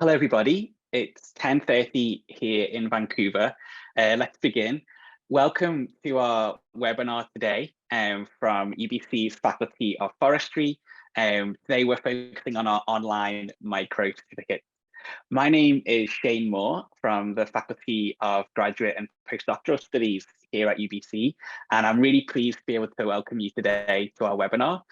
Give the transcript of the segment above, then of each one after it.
Hello, everybody. It's 10:30 here in Vancouver. Let's begin. Welcome to our webinar today from UBC's Faculty of Forestry. Today we're focusing on our online micro certificate. My name is Shane Moore from the Faculty of Graduate and Postdoctoral Studies here at UBC, and I'm really pleased to be able to welcome you today to our webinar.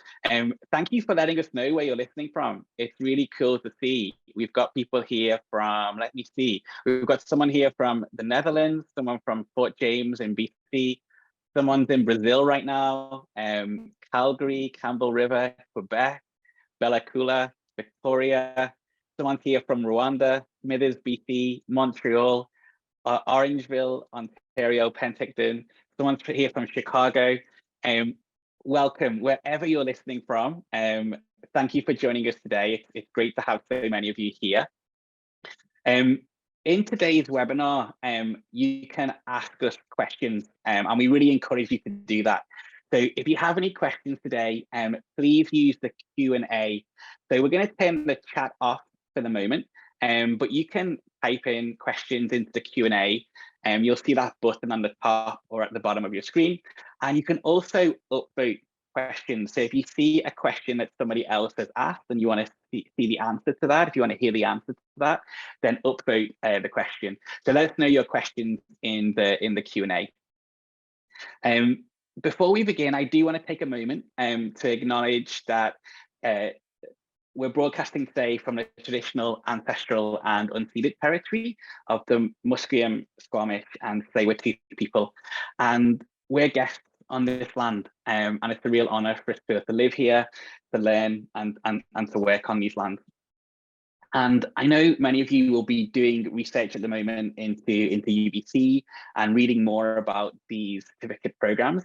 Thank you for letting us know where you're listening from. It's really cool to see. We've got people here from, let me see, we've got someone here from the Netherlands, someone from Fort James in BC, someone's in Brazil right now, Calgary, Campbell River, Quebec, Bella Coola, Victoria, someone's here from Rwanda, Smithers, BC, Montreal, Orangeville, Ontario, Penticton, someone's here from Chicago. Welcome, wherever you're listening from. Thank you for joining us today. It's great to have so many of you here. In today's webinar, you can ask us questions, and we really encourage you to do that. So if you have any questions today, please use the Q&A. So we're going to turn the chat off for the moment, but you can type in questions into the Q&A, and you'll see that button on the top or at the bottom of your screen. And you can also upvote questions. So if you see a question that somebody else has asked and you want to see the answer to that, if you want to hear the answer to that, then upvote the question. So let us know your questions in the Q&A. Before we begin, I do want to take a moment to acknowledge that we're broadcasting today from the traditional, ancestral and unceded territory of the Musqueam, Squamish and Tsleil-Waututh people. And we're guests on this land, and it's a real honor for us to live here, to learn and to work on these lands. And I know many of you will be doing research at the moment into UBC and reading more about these certificate programs.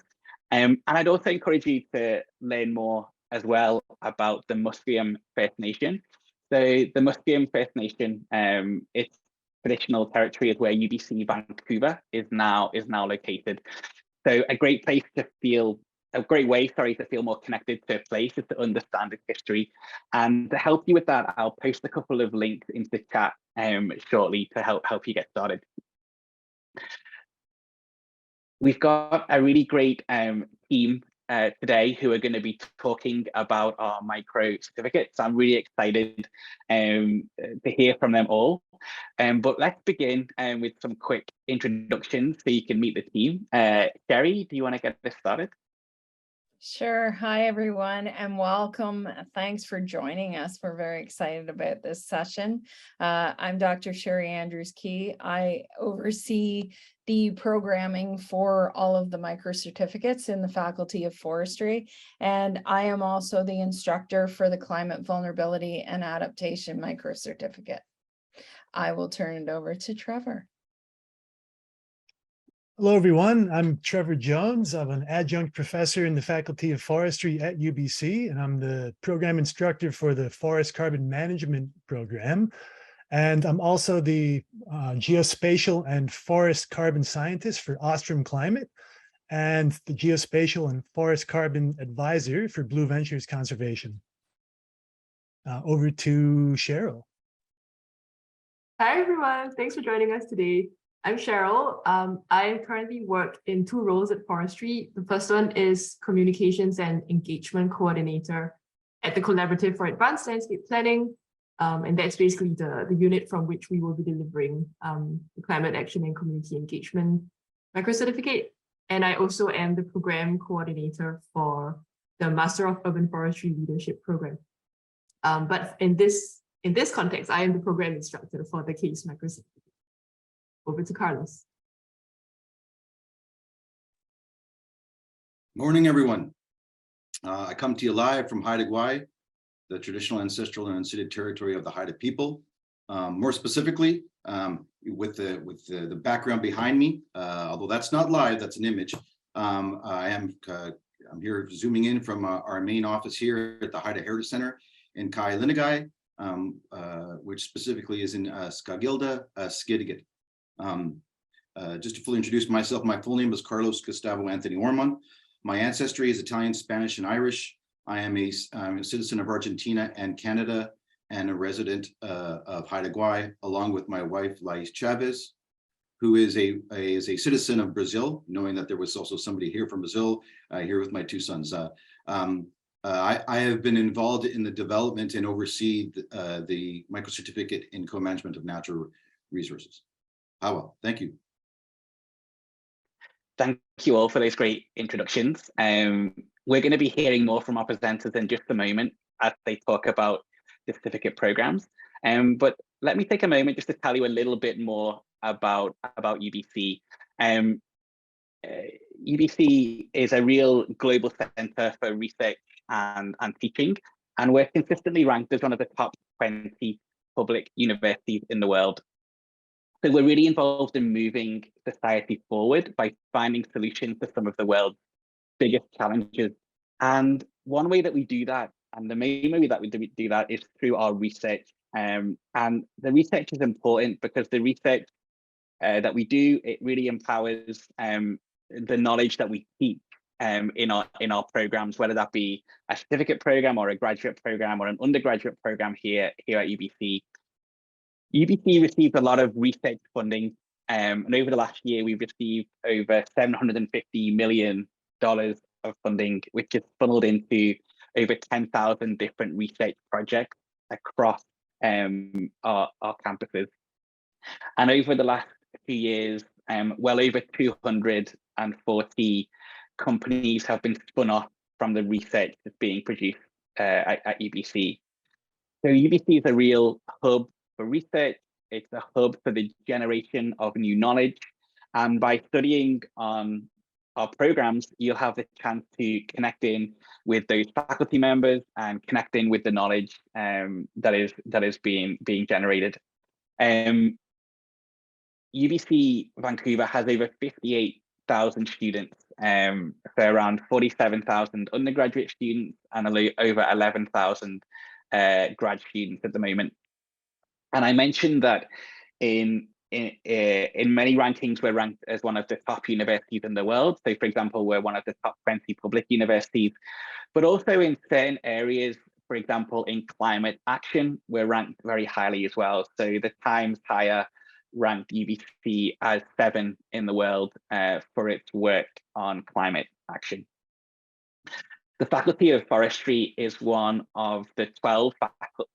And I'd also encourage you to learn more as well about the Musqueam First Nation. So the Musqueam First Nation, its traditional territory is where UBC Vancouver is now located. So a great way to feel more connected to a place is to understand its history. And to help you with that, I'll post a couple of links into the chat shortly to help you get started. We've got a really great team today who are going to be talking about our micro certificates. I'm really excited to hear from them all. But let's begin with some quick introductions so you can meet the team. Sherry, do you want to get this started? Sure. Hi, everyone, and welcome. Thanks for joining us. We're very excited about this session. I'm Dr. Sherry Andrews-Key. I oversee the programming for all of the micro certificates in the Faculty of Forestry, and I am also the instructor for the Climate Vulnerability and Adaptation micro certificate. I will turn it over to Trevor. Hello, everyone. I'm Trevor Jones. I'm an adjunct professor in the Faculty of Forestry at UBC, and I'm the program instructor for the Forest Carbon Management program. And I'm also the geospatial and forest carbon scientist for Ostrom Climate and the geospatial and forest carbon advisor for Blue Ventures Conservation. Over to Cheryl. Hi, everyone. Thanks for joining us today. I'm Cheryl. I currently work in two roles at Forestry. The first one is Communications and Engagement Coordinator at the Collaborative for Advanced Landscape Planning. And that's basically the unit from which we will be delivering the Climate Action and Community Engagement micro certificate. And I also am the Program Coordinator for the Master of Urban Forestry Leadership program. But in this context, I am the program instructor for the CACE micro certificate. Over to Carlos. Morning, everyone. I come to you live from Haida Gwaii, the traditional, ancestral, and unceded territory of the Haida people. More specifically, with the background behind me, although that's not live, that's an image. I'm here zooming in from our main office here at the Haida Heritage Center in Kai Linagai, which specifically is in Skagilda, Skidegate. Just to fully introduce myself, my full name is Carlos Gustavo Anthony Ormond. My ancestry is Italian, Spanish, and Irish. I am a citizen of Argentina and Canada, and a resident of Haida Gwaii, along with my wife, Lais Chavez, who is a citizen of Brazil, knowing that there was also somebody here from Brazil, here with my two sons. I have been involved in the development and oversee the microcertificate in co-management of natural resources. Well, thank you. Thank you all for those great introductions. We're going to be hearing more from our presenters in just a moment as they talk about the certificate programs. But let me take a moment just to tell you a little bit more about UBC. UBC is a real global center for research and teaching, and we're consistently ranked as one of the top 20 public universities in the world. So we're really involved in moving society forward by finding solutions to some of the world's biggest challenges. And one way that we do that, and the main way that we do that, is through our research. And the research is important because the research that we do, it really empowers the knowledge that we teach in our programs, whether that be a certificate program or a graduate program or an undergraduate program here at UBC. UBC received a lot of research funding, and over the last year, we've received over $750 million of funding, which is funneled into over 10,000 different research projects across our campuses. And over the last few years, well over 240 companies have been spun off from the research that's being produced at UBC. So UBC is a real hub for research. It's a hub for the generation of new knowledge. And by studying on our programs, you'll have the chance to connect in with those faculty members and connect in with the knowledge that is being generated. UBC Vancouver has over 58,000 students, for around 47,000 undergraduate students and over 11,000 grad students at the moment. And I mentioned that in many rankings, we're ranked as one of the top universities in the world. So for example, we're one of the top 20 public universities, but also in certain areas, for example, in climate action, we're ranked very highly as well. So the Times Higher ranked UBC as 7 in the world for its work on climate action. The Faculty of Forestry is one of the 12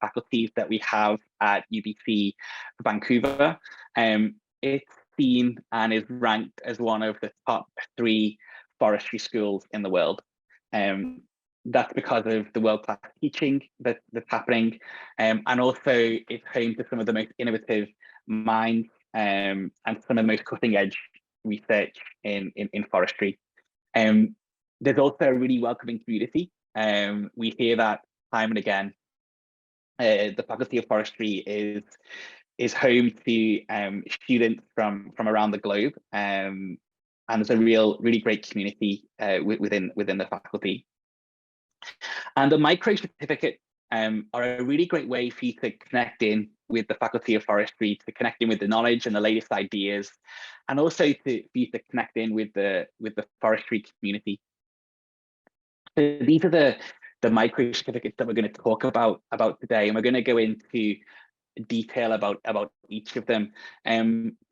faculties that we have at UBC Vancouver. It's seen and is ranked as one of the top 3 forestry schools in the world. That's because of the world-class teaching that's happening, and also it's home to some of the most innovative minds and some of the most cutting-edge research in forestry. There's also a really welcoming community. We hear that time and again. The Faculty of Forestry is home to students from around the globe, and there's a really great community within the faculty. And the micro certificates are a really great way for you to connect in with the Faculty of Forestry, to connect in with the knowledge and the latest ideas, and also for you to connect in with the forestry community. So these are the micro certificates that we're going to talk about today, and we're going to go into detail about each of them.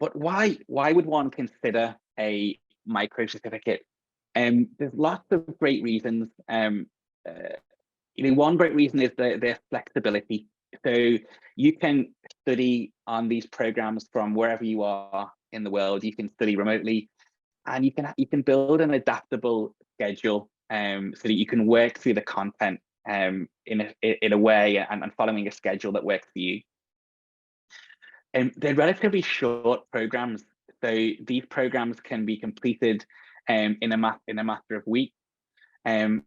But why would one consider a micro certificate? There's lots of great reasons. One great reason is their flexibility. So you can study on these programs from wherever you are in the world. You can study remotely, and you can build an adaptable schedule so that you can work through the content in a way and following a schedule that works for you. They're relatively short programs, so these programs can be completed in a matter of weeks, and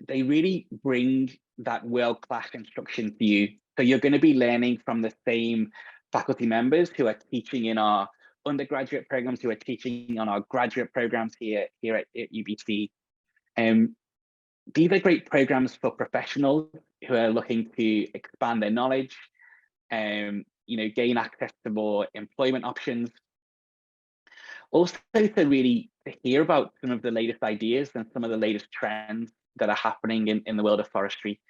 they really bring that world-class instruction to you. So you're going to be learning from the same faculty members who are teaching in our undergraduate programs, who are teaching on our graduate programs here at UBC. These are great programs for professionals who are looking to expand their knowledge, gain access to more employment options. Also to hear about some of the latest ideas and some of the latest trends that are happening in the world of forestry.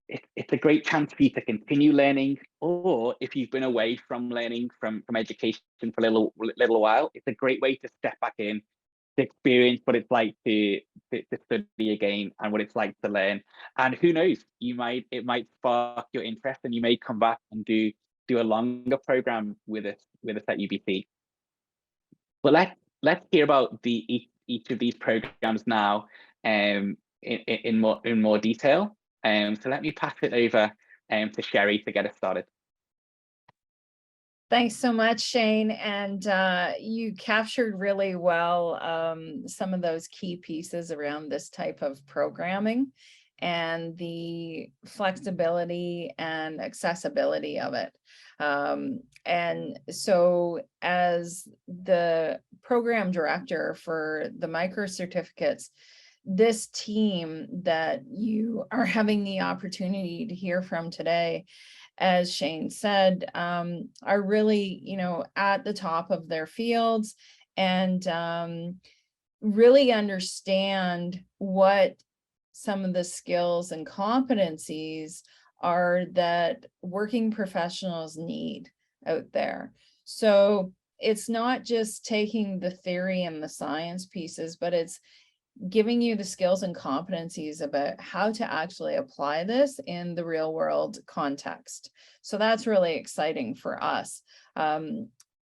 it's a great chance for you to continue learning, or if you've been away from learning from education for a little while, it's a great way to step back in, to experience what it's like to study again and what it's like to learn. And who knows, it might spark your interest, and you may come back and do a longer program with us at UBC. But let's hear about each of these programs now, in more detail. So let me pass it over to Sherry to get us started. Thanks so much, Shane. And you captured really well some of those key pieces around this type of programming and the flexibility and accessibility of it. And so as the program director for the micro certificates, this team that you are having the opportunity to hear from today, as Shane said, are really, at the top of their fields, and really understand what some of the skills and competencies are that working professionals need out there. So it's not just taking the theory and the science pieces, but it's giving you the skills and competencies about how to actually apply this in the real world context. So that's really exciting for us.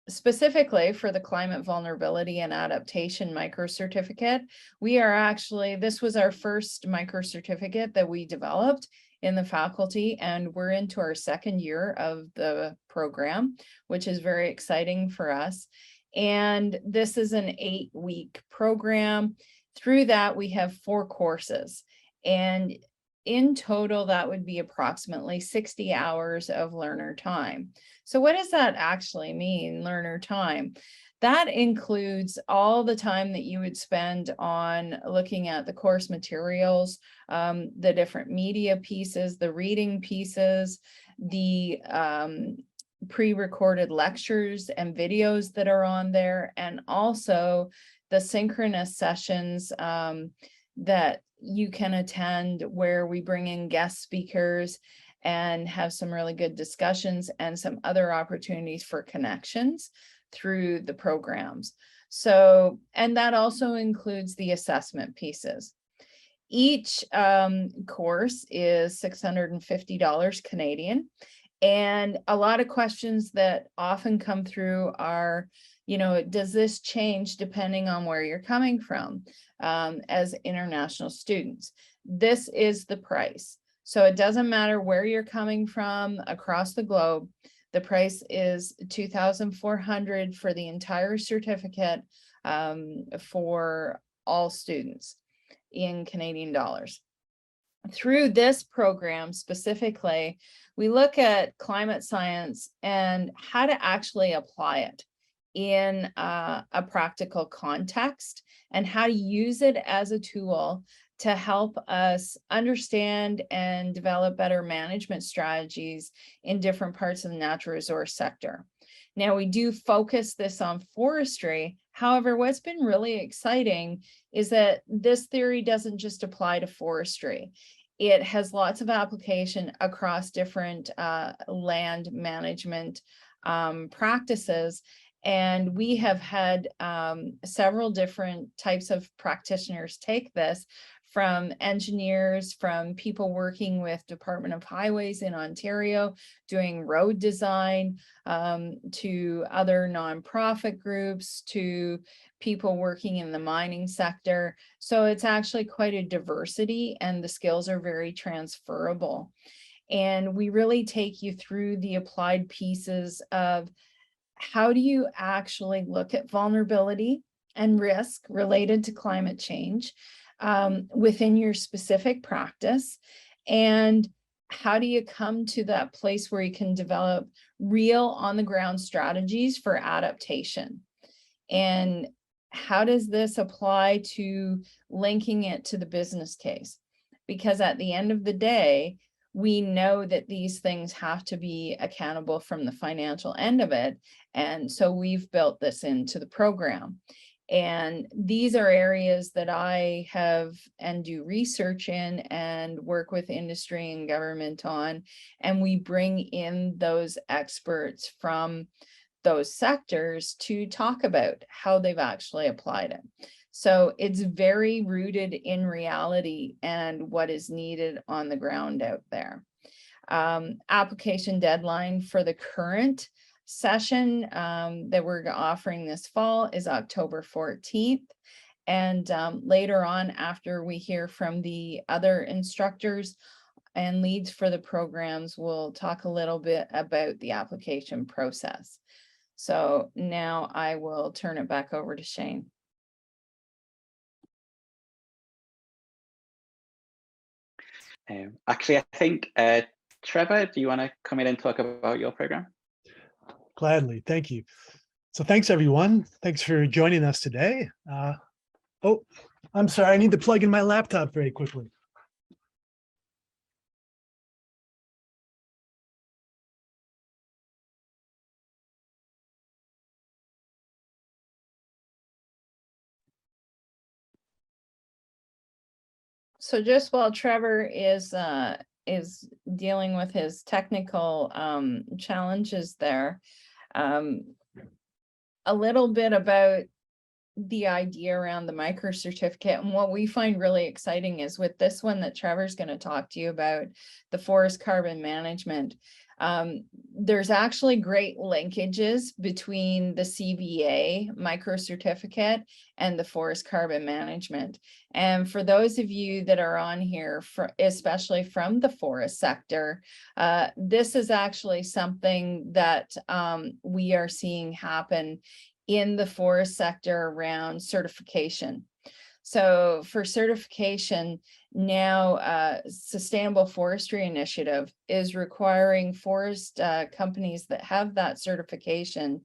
Specifically for the climate vulnerability and adaptation micro certificate, this was our first micro certificate that we developed in the faculty, and we're into our second year of the program, which is very exciting for us. And this is an 8-week program. Through that, we have 4 courses, and in total, that would be approximately 60 hours of learner time. So what does that actually mean, learner time? That includes all the time that you would spend on looking at the course materials, the different media pieces, the reading pieces, the pre-recorded lectures and videos that are on there, and also the synchronous sessions that you can attend, where we bring in guest speakers and have some really good discussions and some other opportunities for connections through the programs. So, and that also includes the assessment pieces. Each course is $650 Canadian. And a lot of questions that often come through are, does this change depending on where you're coming from as international students? This is the price. So it doesn't matter where you're coming from across the globe. The price is $2,400 for the entire certificate for all students in Canadian dollars. Through this program specifically, we look at climate science and how to actually apply it in a practical context, and how to use it as a tool to help us understand and develop better management strategies in different parts of the natural resource sector. Now, we do focus this on forestry. However, what's been really exciting is that this theory doesn't just apply to forestry. It has lots of application across different land management practices. And we have had several different types of practitioners take this, from engineers, from people working with Department of Highways in Ontario, doing road design, to other nonprofit groups, to people working in the mining sector. So it's actually quite a diversity, and the skills are very transferable. And we really take you through the applied pieces of how do you actually look at vulnerability and risk related to climate change within your specific practice, and how do you come to that place where you can develop real on-the-ground strategies for adaptation, and how does this apply to linking it to the business case? Because at the end of the day, we know that these things have to be accountable from the financial end of it, and so we've built this into the program. And these are areas that I have and do research in and work with industry and government on. And we bring in those experts from those sectors to talk about how they've actually applied it. So it's very rooted in reality and what is needed on the ground out there. Application deadline for the current session that we're offering this fall is October 14th. And later on, after we hear from the other instructors and leads for the programs, we'll talk a little bit about the application process. So now I will turn it back over to Shane. Actually, I think, Trevor, do you want to come in and talk about your program? Gladly, thank you. So thanks, everyone. Thanks for joining us today. Oh, I'm sorry, I need to plug in my laptop very quickly. So just while Trevor is dealing with his technical challenges there, a little bit about the idea around the micro certificate. And what we find really exciting is with this one that Trevor's going to talk to you about, the forest carbon management. There's actually great linkages between the CVA micro certificate and the forest carbon management. And for those of you that are on here, especially from the forest sector, this is actually something that we are seeing happen in the forest sector around certification. So for certification, now Sustainable Forestry Initiative is requiring forest companies that have that certification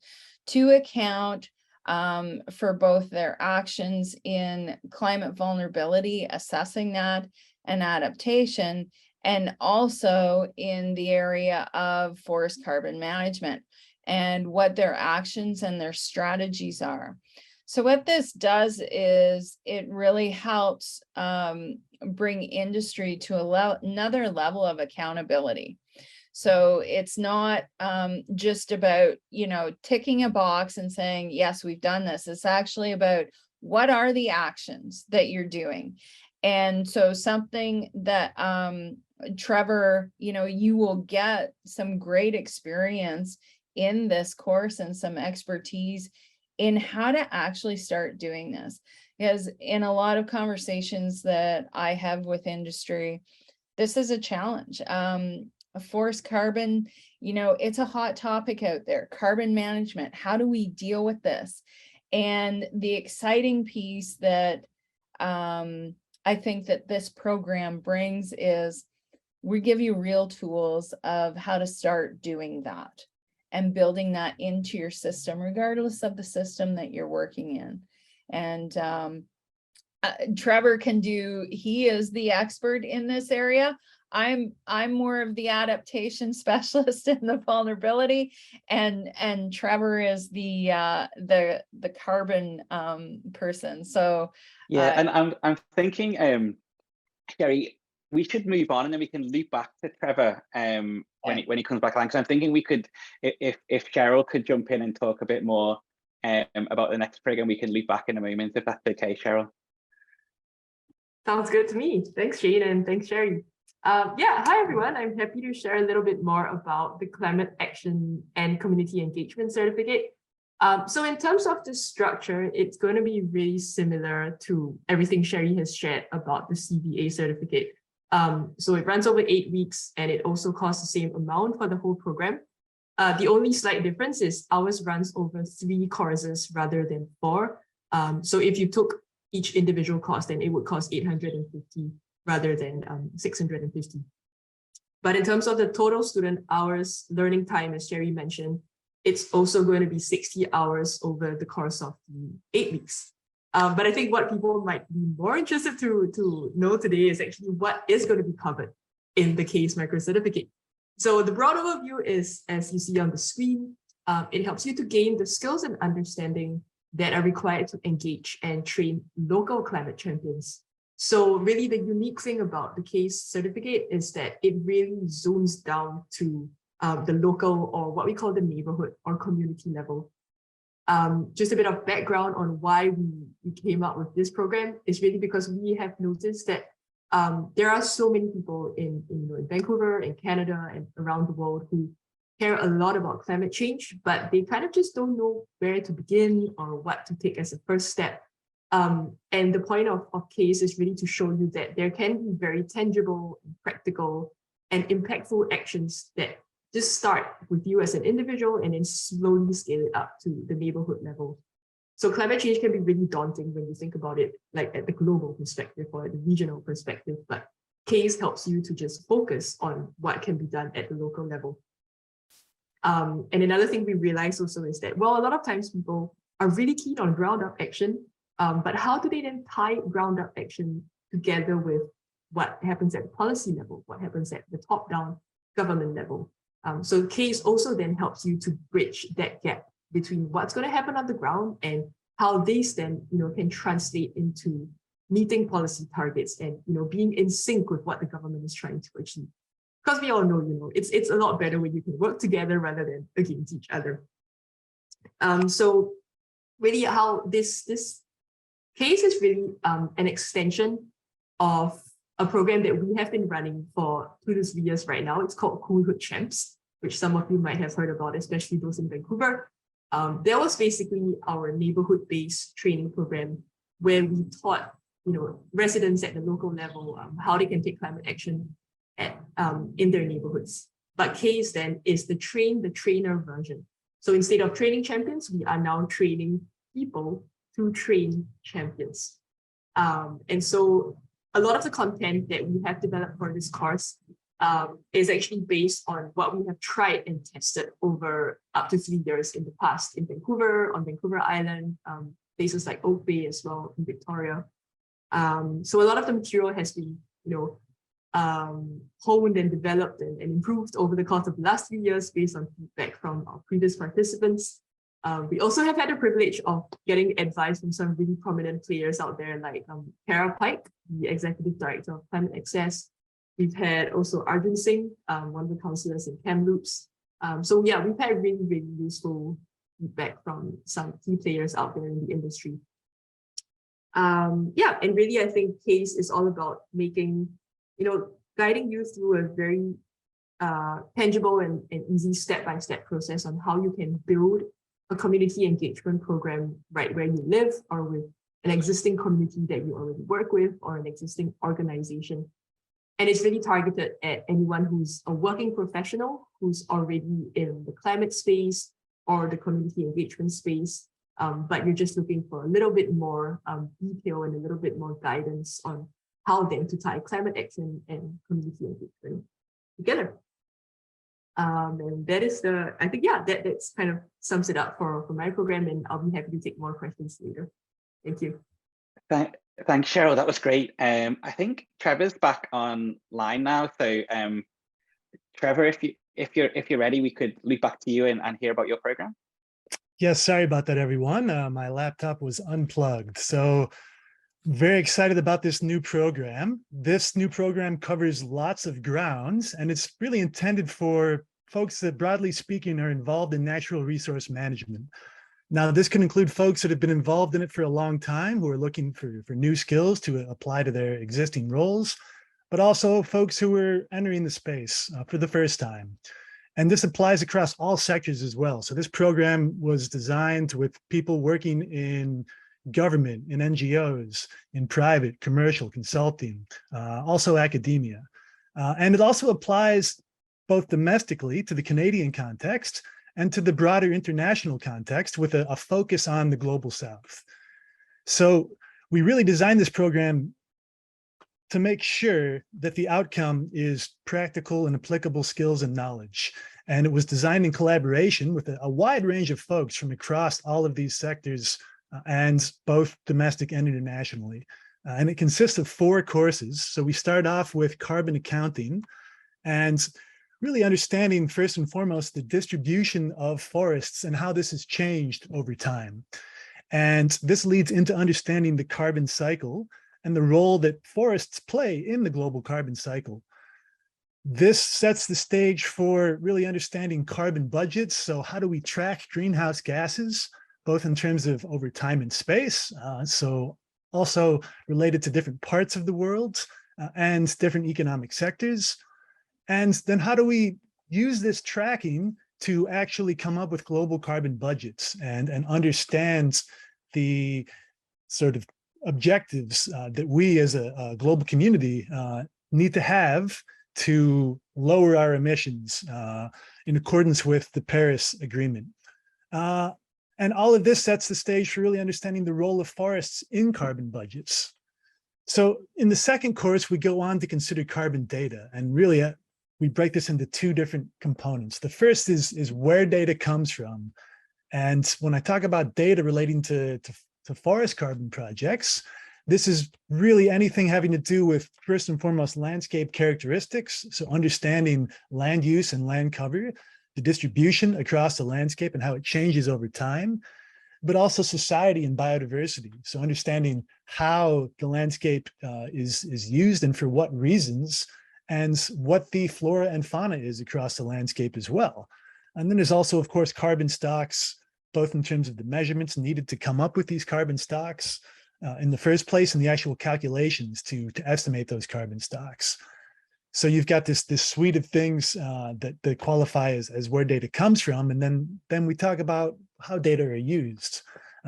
to account for both their actions in climate vulnerability, assessing that, and adaptation, and also in the area of forest carbon management and what their actions and their strategies are. So what this does is it really helps bring industry to another level of accountability. So it's not just about, ticking a box and saying, yes, we've done this. It's actually about what are the actions that you're doing. And so something that Trevor, you will get some great experience in this course and some expertise in how to actually start doing this. Because in a lot of conversations that I have with industry, this is a challenge. Forest carbon, it's a hot topic out there. Carbon management, how do we deal with this? And the exciting piece that I think that this program brings is we give you real tools of how to start doing that and building that into your system, regardless of the system that you're working in. And Trevor he is the expert in this area. I'm more of the adaptation specialist in the vulnerability, and Trevor is the carbon person. So yeah, and I'm thinking, Sherry, we should move on and then we can loop back to Trevor when he comes back along. Because I'm thinking we could, if Cheryl could jump in and talk a bit more about the next program, we can loop back in a moment, if that's okay, Cheryl. Sounds good to me. Thanks, Shane, and thanks, Sherry. Hi everyone. I'm happy to share a little bit more about the Climate Action and Community Engagement Certificate. So in terms of the structure, it's going to be really similar to everything Sherry has shared about the CVA certificate. So it runs over 8 weeks and it also costs the same amount for the whole program. The only slight difference is ours runs over 3 courses rather than 4. So if you took each individual course, then it would cost $850 rather than $650. But in terms of the total student hours learning time, as Sherry mentioned, it's also going to be 60 hours over the course of the 8 weeks. But I think what people might be more interested to know today is actually what is going to be covered in the CACE micro certificate. So the broad overview is, as you see on the screen, it helps you to gain the skills and understanding that are required to engage and train local climate champions. So really the unique thing about the CACE certificate is that it really zooms down to the local, or what we call the neighborhood or community level. Just a bit of background on why we came up with this program is really because we have noticed that there are so many people in Vancouver, in Canada, and around the world who care a lot about climate change, but they kind of just don't know where to begin or what to take as a first step. And the point of CACE is really to show you that there can be very tangible, practical, and impactful actions that just start with you as an individual and then slowly scale it up to the neighborhood level. So climate change can be really daunting when you think about it, like at the global perspective or at the regional perspective, but CACE helps you to just focus on what can be done at the local level. And another thing we realize also is that, well, a lot of times people are really keen on ground up action, but how do they then tie ground up action together with what happens at the policy level, what happens at the top down government level? So CACE also then helps you to bridge that gap between what's going to happen on the ground and how these then, can translate into meeting policy targets and, being in sync with what the government is trying to achieve. Because we all know, it's a lot better when you can work together rather than against each other. So really how this CACE is really an extension of a program that we have been running for 2 to 3 years right now. It's called Coolhood Champs, which some of you might have heard about, especially those in Vancouver. That was basically our neighborhood-based training program where we taught, residents at the local level how they can take climate action in their neighborhoods. But CACE then is the train the trainer version. So instead of training champions, we are now training people to train champions. And so a lot of the content that we have developed for this course is actually based on what we have tried and tested over up to 3 years in the past in Vancouver, on Vancouver Island, places like Oak Bay as well in Victoria. So a lot of the material has been, honed and developed and improved over the course of the last 3 years based on feedback from our previous participants. We also have had the privilege of getting advice from some really prominent players out there like Kara Pike, the Executive Director of Climate Access. We've had also Arjun Singh, one of the councillors in Kamloops. So yeah, we've had really, really useful feedback from some key players out there in the industry. Yeah, and really I think CACE is all about making, guiding you through a very tangible and easy step-by-step process on how you can build a community engagement program right where you live or with an existing community that you already work with or an existing organization. And it's really targeted at anyone who's a working professional who's already in the climate space or the community engagement space, but you're just looking for a little bit more detail and a little bit more guidance on how then to tie climate action and community engagement together. And that is I think, yeah, that's kind of sums it up for my program, and I'll be happy to take more questions later. Thank you. Thanks, Cheryl. That was great. I think Trevor's back online now. So Trevor, if you're ready, we could loop back to you and hear about your program. Yes, sorry about that, everyone. My laptop was unplugged. So very excited about this new program. This new program covers lots of grounds, and it's really intended for folks that, broadly speaking, are involved in natural resource management. Now, this can include folks that have been involved in it for a long time, who are looking for new skills to apply to their existing roles, but also folks who are entering the space for the first time. And this applies across all sectors as well. So this program was designed with people working in government, in NGOs, in private, commercial, consulting, also academia. And it also applies both domestically to the Canadian context and to the broader international context with a focus on the global South. So we really designed this program to make sure that the outcome is practical and applicable skills and knowledge. And it was designed in collaboration with a wide range of folks from across all of these sectors, and both domestic and internationally. And it consists of 4 courses. So we start off with carbon accounting and really understanding first and foremost the distribution of forests and how this has changed over time. And this leads into understanding the carbon cycle and the role that forests play in the global carbon cycle. This sets the stage for really understanding carbon budgets. So how do we track greenhouse gases, both in terms of over time and space, so also related to different parts of the world and different economic sectors. And then how do we use this tracking to actually come up with global carbon budgets and understand the sort of objectives that we as a global community need to have to lower our emissions in accordance with the Paris Agreement. And all of this sets the stage for really understanding the role of forests in carbon budgets. So in the second course, we go on to consider carbon data, and really we break this into two different components. The first is where data comes from. And when I talk about data relating to forest carbon projects, this is really anything having to do with, first and foremost, landscape characteristics. So understanding land use and land cover, the distribution across the landscape and how it changes over time, but also society and biodiversity. So understanding how the landscape is used and for what reasons, and what the flora and fauna is across the landscape as well. And then there's also, of course, carbon stocks, both in terms of the measurements needed to come up with these carbon stocks in the first place and the actual calculations to estimate those carbon stocks. So you've got this suite of things that qualify as where data comes from. And then we talk about how data are used.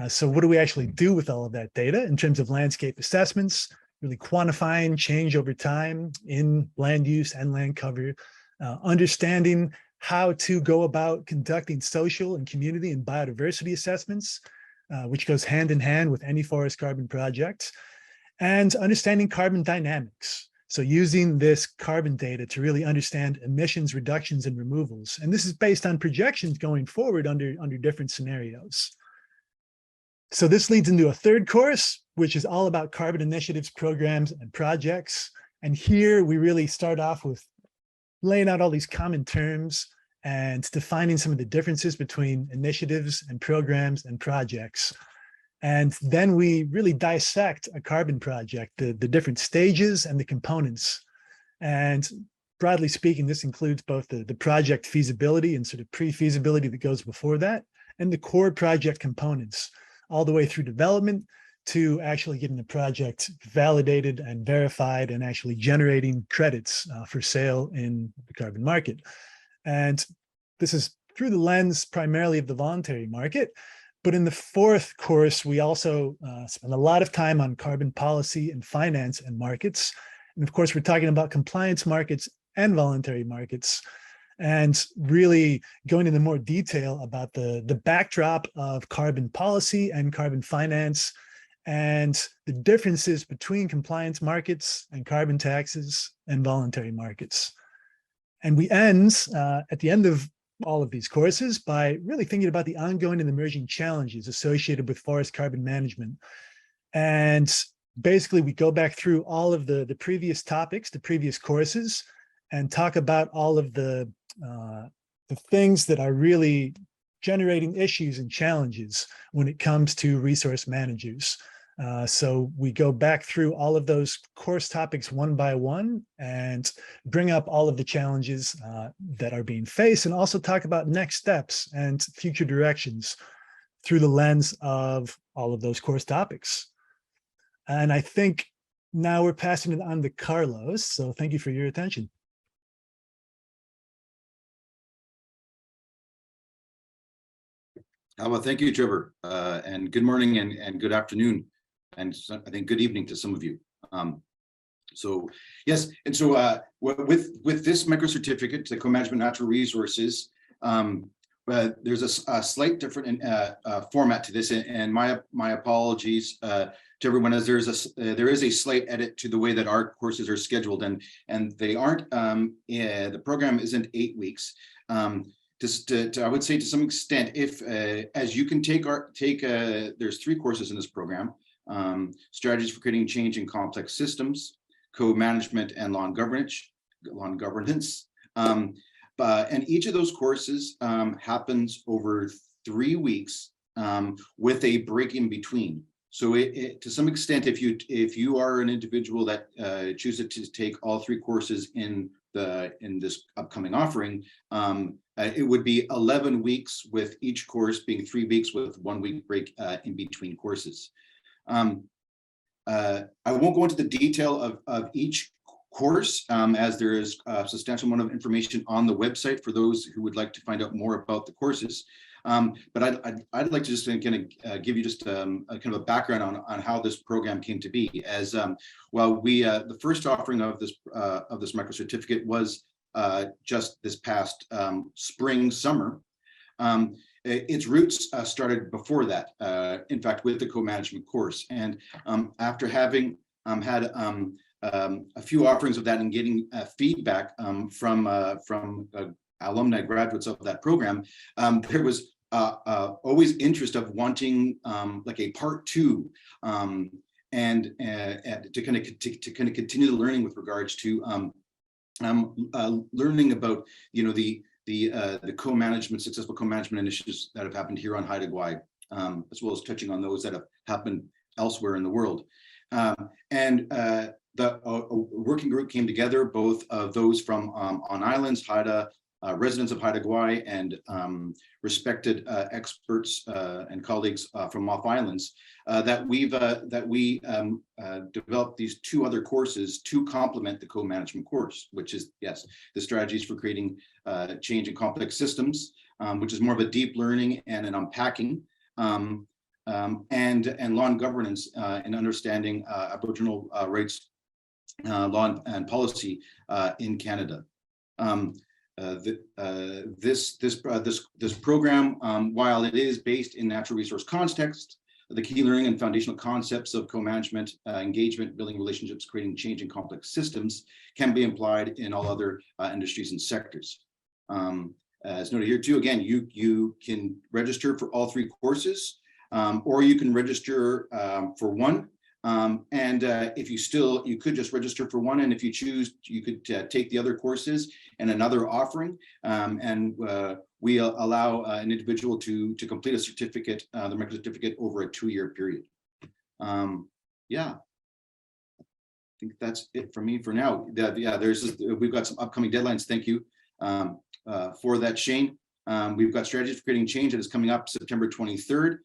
So what do we actually do with all of that data in terms of landscape assessments, really quantifying change over time in land use and land cover, understanding how to go about conducting social and community and biodiversity assessments, which goes hand in hand with any forest carbon project, and understanding carbon dynamics. So using this carbon data to really understand emissions reductions and removals. And this is based on projections going forward under different scenarios. So this leads into a third course, which is all about carbon initiatives, programs, and projects. And here we really start off with laying out all these common terms and defining some of the differences between initiatives and programs and projects. And then we really dissect a carbon project, the different stages and the components. And broadly speaking, this includes both the project feasibility and sort of pre-feasibility that goes before that, and the core project components, all the way through development to actually getting the project validated and verified and actually generating credits for sale in the carbon market. And this is through the lens primarily of the voluntary market. But in the fourth course, we also spend a lot of time on carbon policy and finance and markets. And of course, we're talking about compliance markets and voluntary markets, and really going into more detail about the backdrop of carbon policy and carbon finance and the differences between compliance markets and carbon taxes and voluntary markets. And we end at the end of all of these courses by really thinking about the ongoing and emerging challenges associated with forest carbon management. And basically we go back through all of the previous topics, the previous courses, and talk about all of the things that are really generating issues and challenges when it comes to resource managers. So we go back through all of those course topics one by one and bring up all of the challenges that are being faced, and also talk about next steps and future directions through the lens of all of those course topics. And I think now we're passing it on to Carlos. So thank you for your attention. Well, thank you, Trevor, and good morning and good afternoon, and I think good evening to some of you. So yes, and so with this micro certificate, the co-management natural resources, there's a slight different format to this, and my apologies to everyone, as there is a slight edit to the way that our courses are scheduled, and they aren't. The program isn't 8 weeks. I would say to some extent, if as you can there's 3 courses in this program: strategies for creating change in complex systems, co-management, and lawn governance. And each of those courses happens over 3 weeks with a break in between. So to some extent, if you are an individual that chooses to take all 3 courses in this upcoming offering, it would be 11 weeks with each course being 3 weeks with 1 week break in between courses. I won't go into the detail of each course, as there is a substantial amount of information on the website for those who would like to find out more about the courses. But I'd like to just kind of give you just a kind of a background on how this program came to be. As well, the first offering of this micro certificate was just this past summer. Its roots started before that, in fact, with the co-management course. And after having had a few offerings of that and getting feedback from alumni graduates of that program, there was always interest of wanting like a part 2, and to kind of continue the learning with regards to learning about, you know, the successful co-management initiatives that have happened here on Haida Gwaii, as well as touching on those that have happened elsewhere in the world. The working group came together, both of those from on islands, Haida, residents of Haida Gwaii, and respected experts and colleagues from off islands, that we developed these 2 other courses to complement the co-management course, which is, yes, the strategies for creating change in complex systems, which is more of a deep learning and an unpacking, and law and governance and understanding Aboriginal rights, law and policy in Canada. This program, while it is based in natural resource context, the key learning and foundational concepts of co-management, engagement, building relationships, creating change in complex systems can be applied in all other industries and sectors. As noted here too, again, you can register for all 3 courses, or you can register for one. If you could just register for one, and if you choose, you could take the other courses and another offering, and we allow an individual to complete a certificate, the micro certificate, over a 2-year period. Yeah, I think that's it for me for now. We've got some upcoming deadlines. Thank you for that, Shane. We've got strategies for creating change that is coming up September 23rd.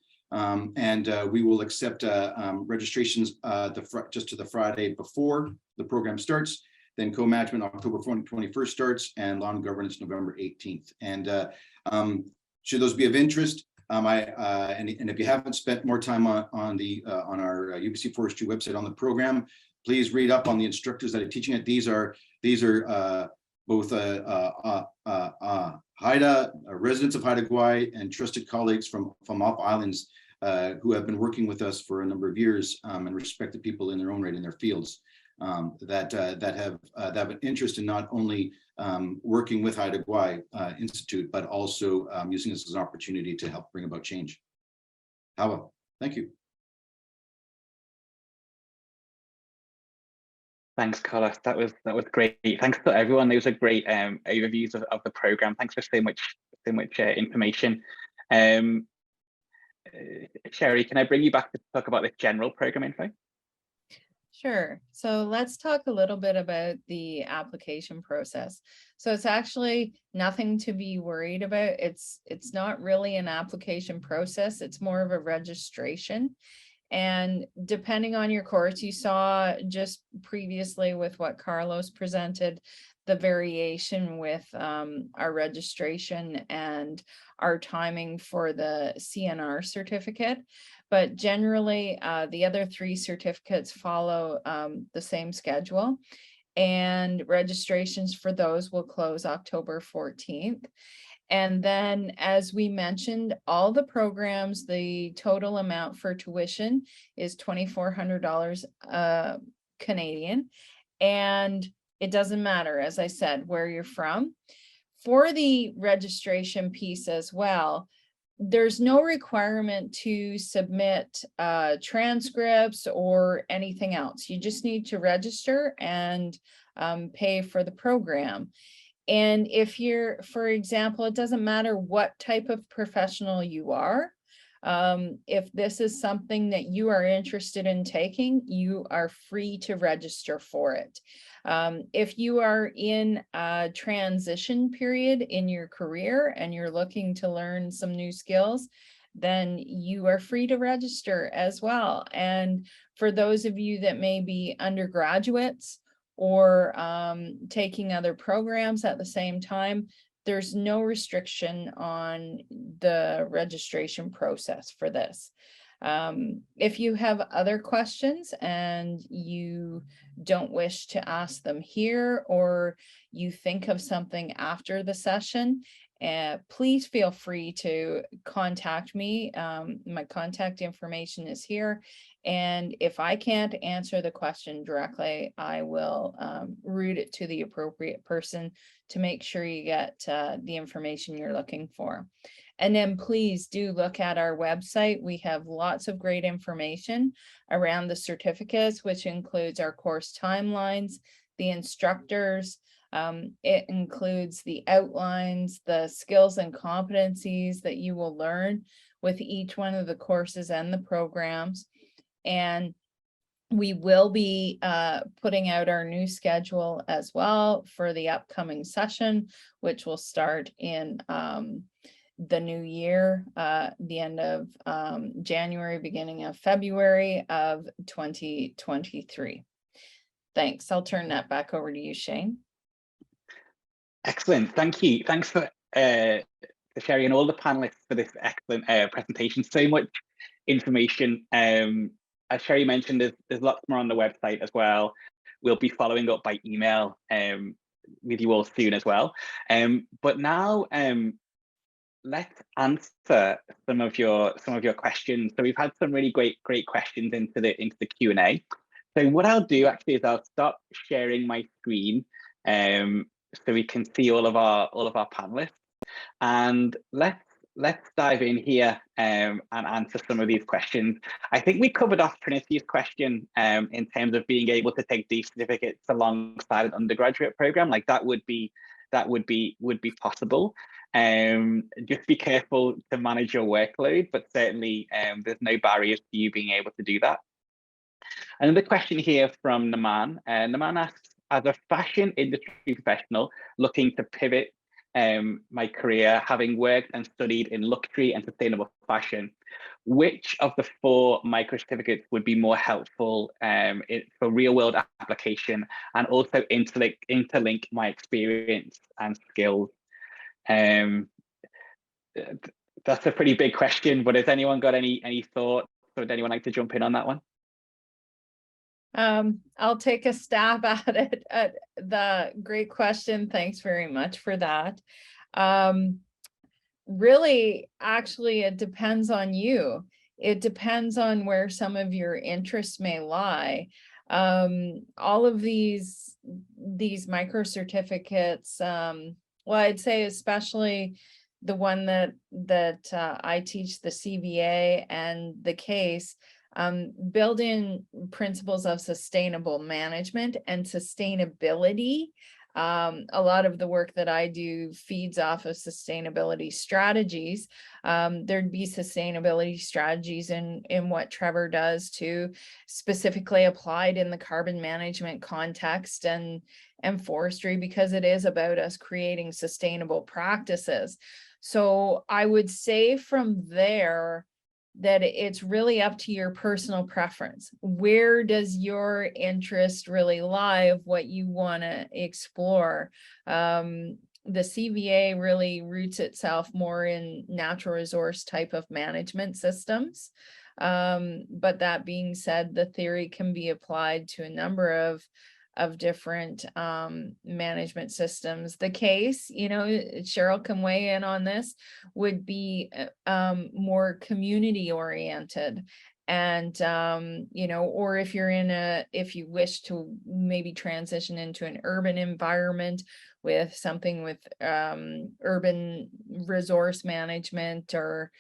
We will accept registrations just to the Friday before the program starts. Then co-management October 21st starts, and law and governance November 18th. And should those be of interest, and if you haven't spent more time on our UBC Forestry website on the program, please read up on the instructors that are teaching it. These are both Haida residents of Haida Gwaii and trusted colleagues from off islands who have been working with us for a number of years, and respected people in their own right in their fields, that have an interest in not only working with Haida Gwaii Institute, but also using this as an opportunity to help bring about change. Hawa, thank you. Thanks, Carlos. That was great. Thanks to everyone. Those are great overviews of the program. Thanks for so much information. Sherry, can I bring you back to talk about the general program info? Sure. So let's talk a little bit about the application process. So it's actually nothing to be worried about. It's not really an application process. It's more of a registration. And depending on your course, you saw just previously with what Carlos presented, the variation with our registration and our timing for the CNR certificate. But generally, the other 3 certificates follow the same schedule, and registrations for those will close October 14th. And then, as we mentioned, all the programs, the total amount for tuition is $2,400 Canadian. And it doesn't matter, as I said, where you're from. For the registration piece as well, there's no requirement to submit transcripts or anything else. You just need to register and pay for the program. And if you're, for example, it doesn't matter what type of professional you are, If this is something that you are interested in taking, you are free to register for it. If you are in a transition period in your career and you're looking to learn some new skills, then you are free to register as well. And for those of you that may be undergraduates or taking other programs at the same time, there's no restriction on the registration process for this. If you have other questions and you don't wish to ask them here, or you think of something after the session, please feel free to contact me. My contact information is here. And if I can't answer the question directly, I will route it to the appropriate person to make sure you get the information you're looking for. And then please do look at our website. We have lots of great information around the certificates, which includes our course timelines, the instructors. It includes the outlines, the skills and competencies that you will learn with each one of the courses and the programs. And we will be putting out our new schedule as well for the upcoming session, which will start in the new year, the end of January, beginning of February of 2023. Thanks. I'll turn that back over to you, Shane. Excellent. Thank you. Thanks for sharing, and all the panelists for this excellent presentation. So much information. As Sherry mentioned, there's lots more on the website as well. We'll be following up by email with you all soon as well. But now let's answer some of your questions. So we've had some really great questions into the Q&A. So what I'll do actually is I'll stop sharing my screen so we can see all of our panelists, and let's dive in here and answer some of these questions. I think we covered off Trinity's question in terms of being able to take these certificates alongside an undergraduate program. Like that would be possible. Just be careful to manage your workload, but certainly there's no barriers to you being able to do that. Another question here from Naman. Naman asks, as a fashion industry professional looking to pivot my career, having worked and studied in luxury and sustainable fashion, which of the 4 micro certificates would be more helpful for real world application, and also interlink my experience and skills? That's a pretty big question, but has anyone got any thoughts? Would anyone like to jump in on that one? I'll take a stab at it. The great question. Thanks very much for that. Really, actually, it depends on you. It depends on where some of your interests may lie. All of these micro certificates, well, I'd say especially the one that I teach, the CVA and the CACE, build in principles of sustainable management and sustainability. A lot of the work that I do feeds off of sustainability strategies. There'd be sustainability strategies in what Trevor does too, specifically applied in the carbon management context and forestry, because it is about us creating sustainable practices. So I would say from there that it's really up to your personal preference. Where does your interest really lie of what you want to explore? The CVA really roots itself more in natural resource type of management systems. But that being said, the theory can be applied to a number of different management systems. The CACE, Cheryl can weigh in on this, would be more community oriented. And, or if you wish to maybe transition into an urban environment with something with urban resource management or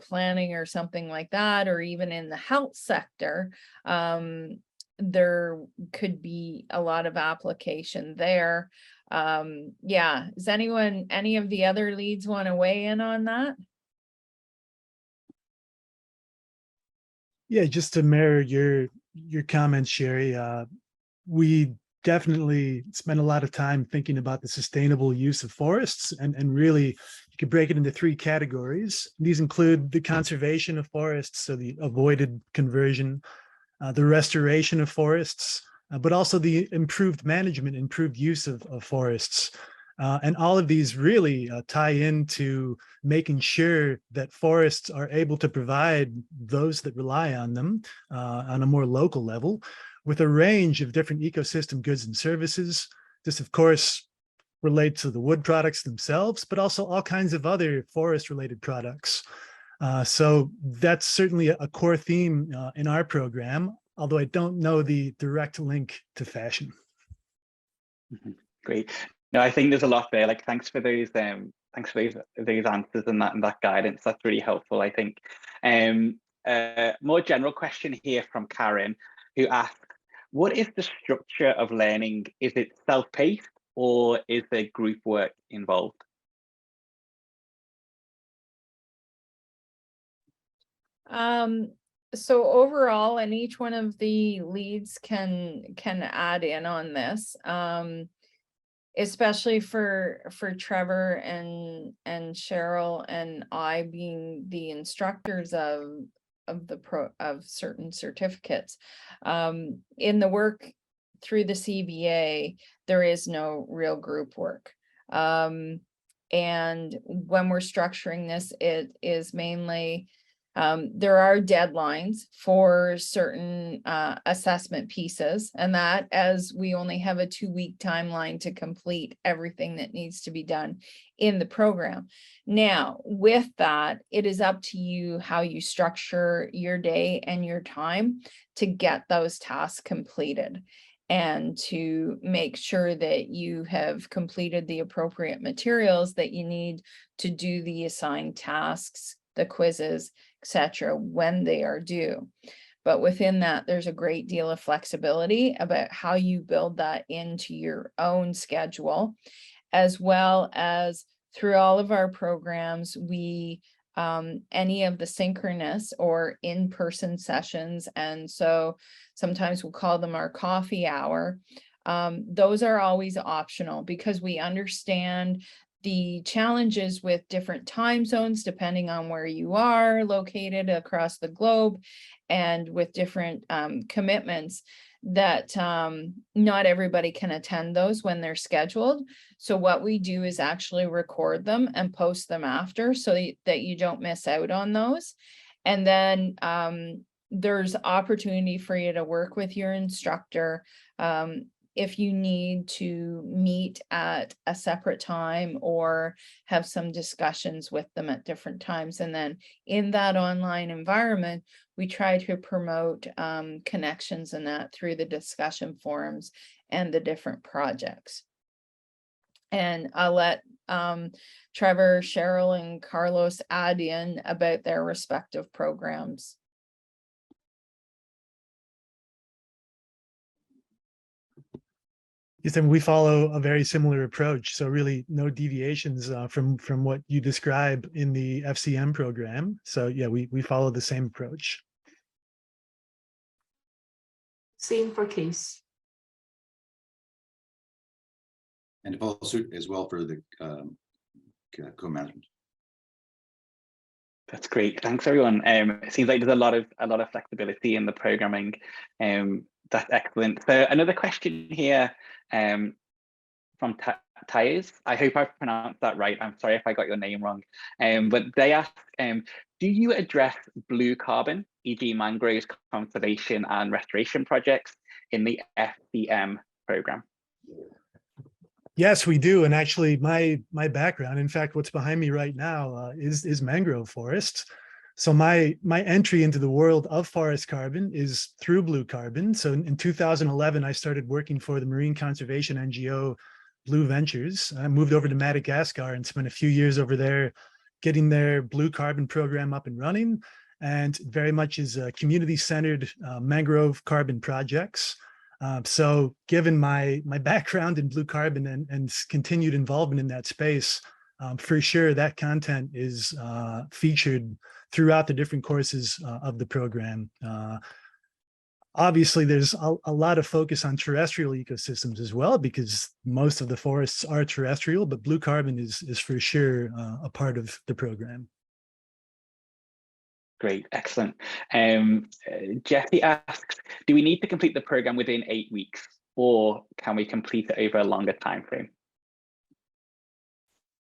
planning or something like that, or even in the health sector, there could be a lot of application there. Yeah, does any of the other leads want to weigh in on that? Yeah, just to mirror your comments, Sherry, we definitely spend a lot of time thinking about the sustainable use of forests, and really you could break it into three categories. These include the conservation of forests, so the avoided conversion, the restoration of forests, but also the improved management, improved use of forests. And all of these really tie into making sure that forests are able to provide those that rely on them on a more local level with a range of different ecosystem goods and services. This, of course, relates to the wood products themselves, but also all kinds of other forest-related products. So that's certainly a core theme in our program, although I don't know the direct link to fashion. Great. No, I think there's a lot there. Like, thanks for those those answers and that guidance. That's really helpful, I think. More general question here from Karen, who asks, what is the structure of learning? Is it self-paced or is there group work involved? So overall, and each one of the leads can add in on this, especially for Trevor and Cheryl and I being the instructors of certain certificates. In the work through the CVA, there is no real group work. And when we're structuring this, it is mainly there are deadlines for certain assessment pieces, and that, as we only have a 2-week timeline to complete everything that needs to be done in the program. Now, with that, it is up to you how you structure your day and your time to get those tasks completed, and to make sure that you have completed the appropriate materials that you need to do the assigned tasks, the quizzes, etc., when they are due. But within that, there's a great deal of flexibility about how you build that into your own schedule, as well as through all of our programs, we any of the synchronous or in-person sessions, and so sometimes we'll call them our coffee hour. Those are always optional because we understand the challenges with different time zones, depending on where you are located across the globe, and with different commitments, that not everybody can attend those when they're scheduled. So what we do is actually record them and post them after, so that you don't miss out on those. And then there's opportunity for you to work with your instructor if you need to meet at a separate time or have some discussions with them at different times. And then in that online environment, we try to promote connections and that through the discussion forums and the different projects. And I'll let Trevor, Cheryl, and Carlos add in about their respective programs. Yes, and we follow a very similar approach. So really no deviations from what you describe in the FCM program. So yeah, we follow the same approach. Same for CACE. And it follows suit as well for the co-management. That's great. Thanks, everyone. It seems like there's a lot of flexibility in the programming. That's excellent. So another question here from Thais. I hope I pronounced that right. I'm sorry if I got your name wrong. But they ask, do you address blue carbon, e.g. mangroves conservation and restoration projects in the FCM program? Yes, we do. And actually my background, in fact, what's behind me right now is mangrove forests. So my entry into the world of forest carbon is through blue carbon. So in 2011, I started working for the marine conservation NGO Blue Ventures. I moved over to Madagascar and spent a few years over there getting their blue carbon program up and running, and very much is community-centered mangrove carbon projects. So given my background in blue carbon and continued involvement in that space, for sure that content is featured throughout the different courses of the program. Obviously, there's a lot of focus on terrestrial ecosystems as well, because most of the forests are terrestrial, but blue carbon is for sure a part of the program. Great, excellent. Jesse asks, do we need to complete the program within 8 weeks, or can we complete it over a longer time frame?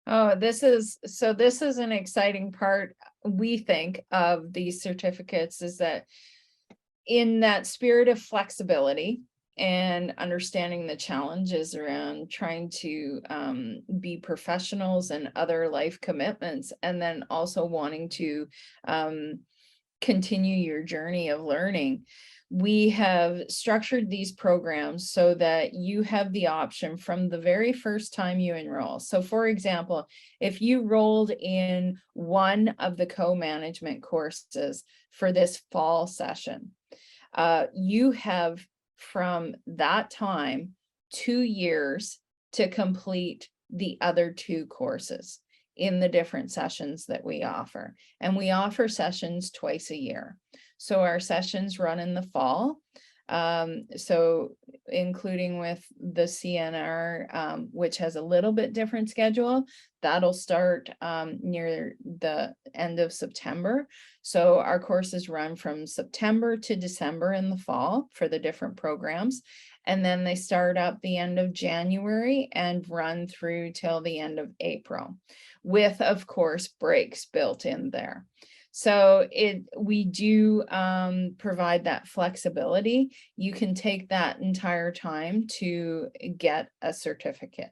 Oh, this is an exciting part, we think, of these certificates, is that in that spirit of flexibility and understanding the challenges around trying to be professionals and other life commitments, and then also wanting to continue your journey of learning, we have structured these programs so that you have the option from the very first time you enroll. So for example, if you rolled in one of the co-management courses for this fall session, you have from that time 2 years to complete the other 2 courses in the different sessions that we offer. And we offer sessions twice a year. So our sessions run in the fall. So including with the CNR, which has a little bit different schedule, that'll start near the end of September. So our courses run from September to December in the fall for the different programs. And then they start up the end of January and run through till the end of April, with, of course, breaks built in there. So we do provide that flexibility. You can take that entire time to get a certificate.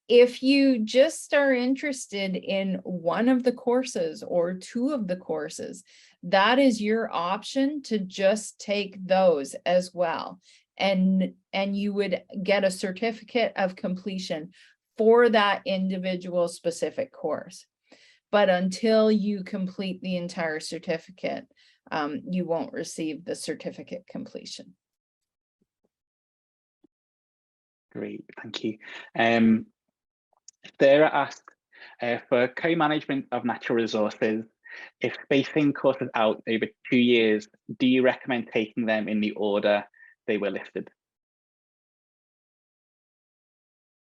If you just are interested in one of the courses or 2 of the courses, that is your option to just take those as well. And you would get a certificate of completion for that individual specific course. But until you complete the entire certificate, you won't receive the certificate completion. Great, thank you. Sarah asks, for co-management of natural resources, if spacing courses out over 2 years, do you recommend taking them in the order they were listed?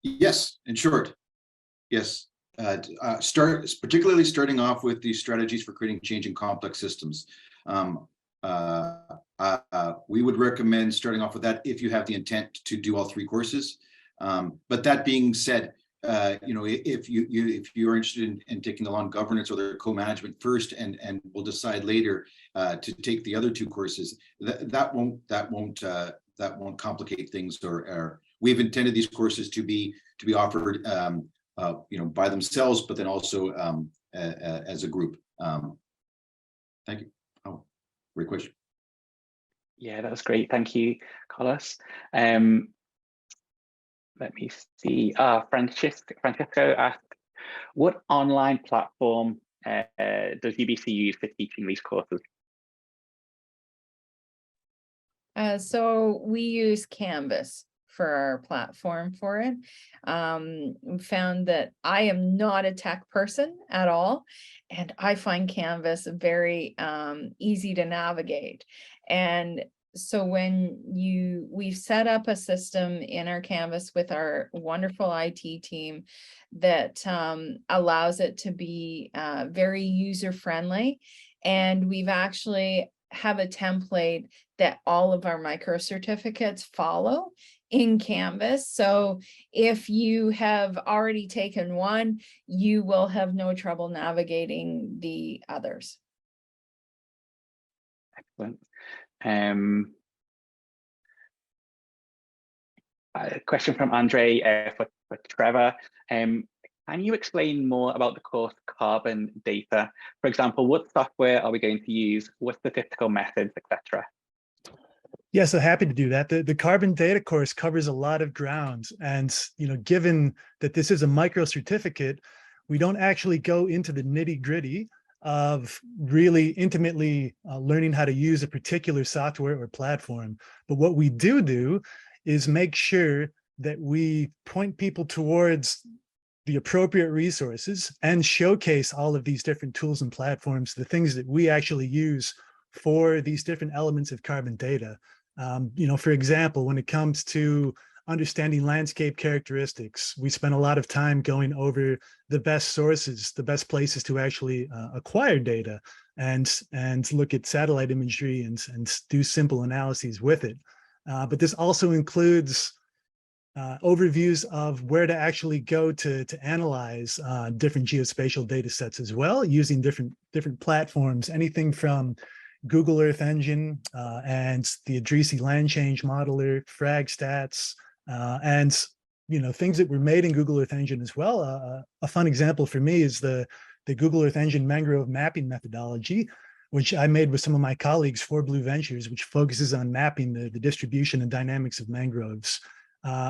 Yes, in short, yes. Particularly starting off with the strategies for creating change in complex systems. We would recommend starting off with that if you have the intent to do all 3 courses. But that being said, if you're interested in taking the long governance or the co-management first, and we'll decide later to take the other 2 courses, that won't complicate things. Or we've intended these courses to be offered by themselves, but then also as a group. Thank you. Oh, great question. Yeah, that was great. Thank you, Carlos. Let me see. Francisco asked, what online platform does UBC use for teaching these courses? So we use Canvas for our platform for it. Found that I am not a tech person at all, and I find Canvas very easy to navigate. And so we've set up a system in our Canvas with our wonderful IT team that allows it to be very user-friendly. And we've actually have a template that all of our micro certificates follow in Canvas. So if you have already taken one, you will have no trouble navigating the others. Excellent. A question from Andre for Trevor. Can you explain more about the course carbon data? For example, what software are we going to use? What statistical methods, etc.? Yeah, so happy to do that. The carbon data course covers a lot of ground. And, given that this is a micro certificate, we don't actually go into the nitty gritty of really intimately learning how to use a particular software or platform. But what we do is make sure that we point people towards the appropriate resources and showcase all of these different tools and platforms, the things that we actually use for these different elements of carbon data. For example, when it comes to understanding landscape characteristics, we spend a lot of time going over the best sources, the best places to actually acquire data and look at satellite imagery and do simple analyses with it. But this also includes overviews of where to actually go to analyze different geospatial data sets as well, using different platforms, anything from Google Earth Engine and the Adrisi Land Change Modeler, FragStats, and things that were made in Google Earth Engine as well. A fun example for me is the Google Earth Engine mangrove mapping methodology, which I made with some of my colleagues for Blue Ventures, which focuses on mapping the distribution and dynamics of mangroves.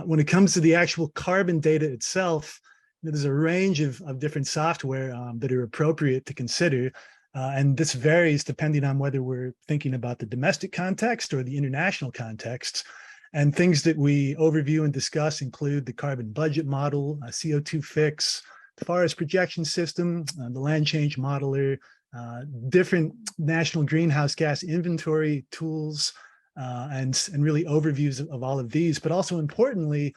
When it comes to the actual carbon data itself, there's a range of different software that are appropriate to consider. And this varies depending on whether we're thinking about the domestic context or the international context. And things that we overview and discuss include the carbon budget model, CO2 fix, the forest projection system, the land change modeler, different national greenhouse gas inventory tools, and really overviews of all of these. But also importantly,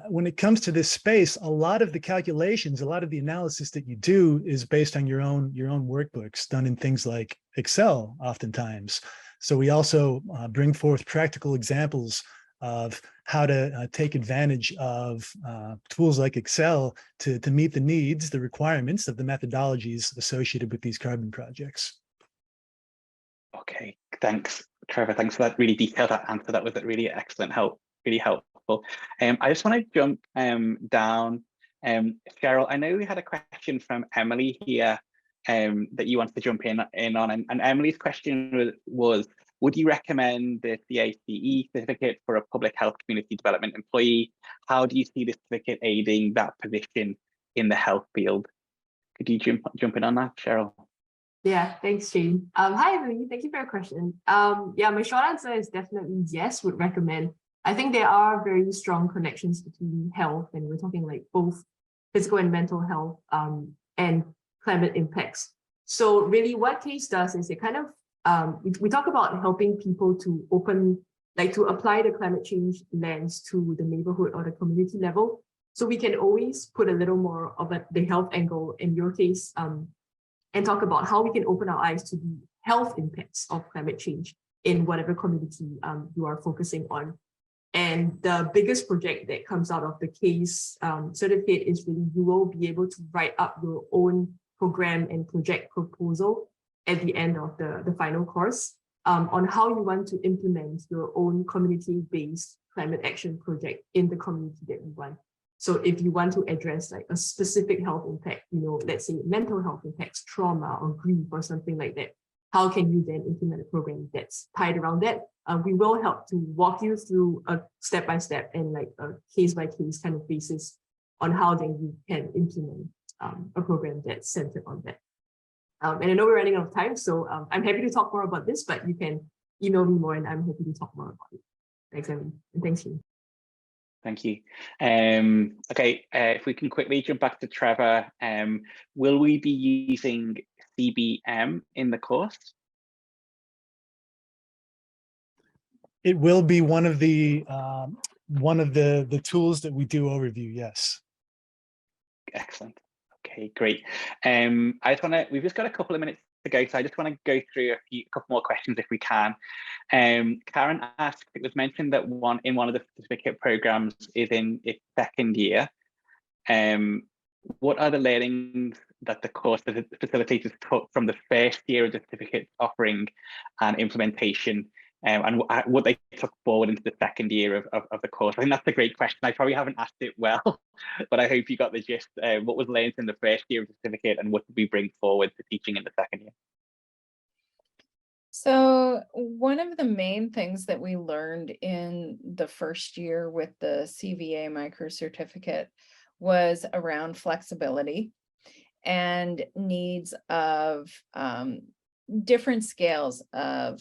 when it comes to this space, a lot of the calculations, a lot of the analysis that you do is based on your own workbooks done in things like Excel oftentimes. So we also bring forth practical examples of how to take advantage of tools like Excel to meet the needs, the requirements of the methodologies associated with these carbon projects. Okay, thanks, Trevor. Thanks for that really detailed answer. That was a really excellent help, really helpful. I just want to jump down. Cheryl, I know we had a question from Emily here that you wanted to jump in on, and Emily's question was, would you recommend the CACE certificate for a public health community development employee? How do you see this certificate aiding that position in the health field? Could you jump in on that, Cheryl? Yeah, thanks, Jane. Hi, Emily. Thank you for your question. Yeah, my short answer is definitely yes, would recommend. I think there are very strong connections between health, and we're talking like both physical and mental health and climate impacts. So really what CACE does is it kind of, we talk about helping people to to apply the climate change lens to the neighborhood or the community level. So we can always put a little more of the health angle in your case, and talk about how we can open our eyes to the health impacts of climate change in whatever community you are focusing on. And the biggest project that comes out of the CACE certificate is really you will be able to write up your own program and project proposal at the end of the final course on how you want to implement your own community-based climate action project in the community that you want. So if you want to address like a specific health impact, let's say mental health impacts, trauma or grief or something like that, how can you then implement a program that's tied around that? We will help to walk you through a step-by-step and like a case-by-case kind of basis on how then you can implement a program that's centered on that. And I know we're running out of time, so I'm happy to talk more about this, but you can email me more and I'm happy to talk more about it. Thanks, Emily, and thanks, you. Thank you. Okay, if we can quickly jump back to Trevor, will we be using CBM in the course? It will be one of the tools that we do overview. Yes. Excellent. Okay, great. We've just got a couple of minutes to go, so I just want to go through a couple more questions if we can. Karen asked, it was mentioned that one of the certificate programs is in its second year. What are the learnings that the course facilitators took from the first year of the certificate offering and implementation, and what they took forward into the second year of the course? I think that's a great question. I probably haven't asked it well, but I hope you got the gist. What was learned in the first year of the certificate, and what did we bring forward to teaching in the second year? So one of the main things that we learned in the first year with the CVA micro certificate was around flexibility and needs of different scales of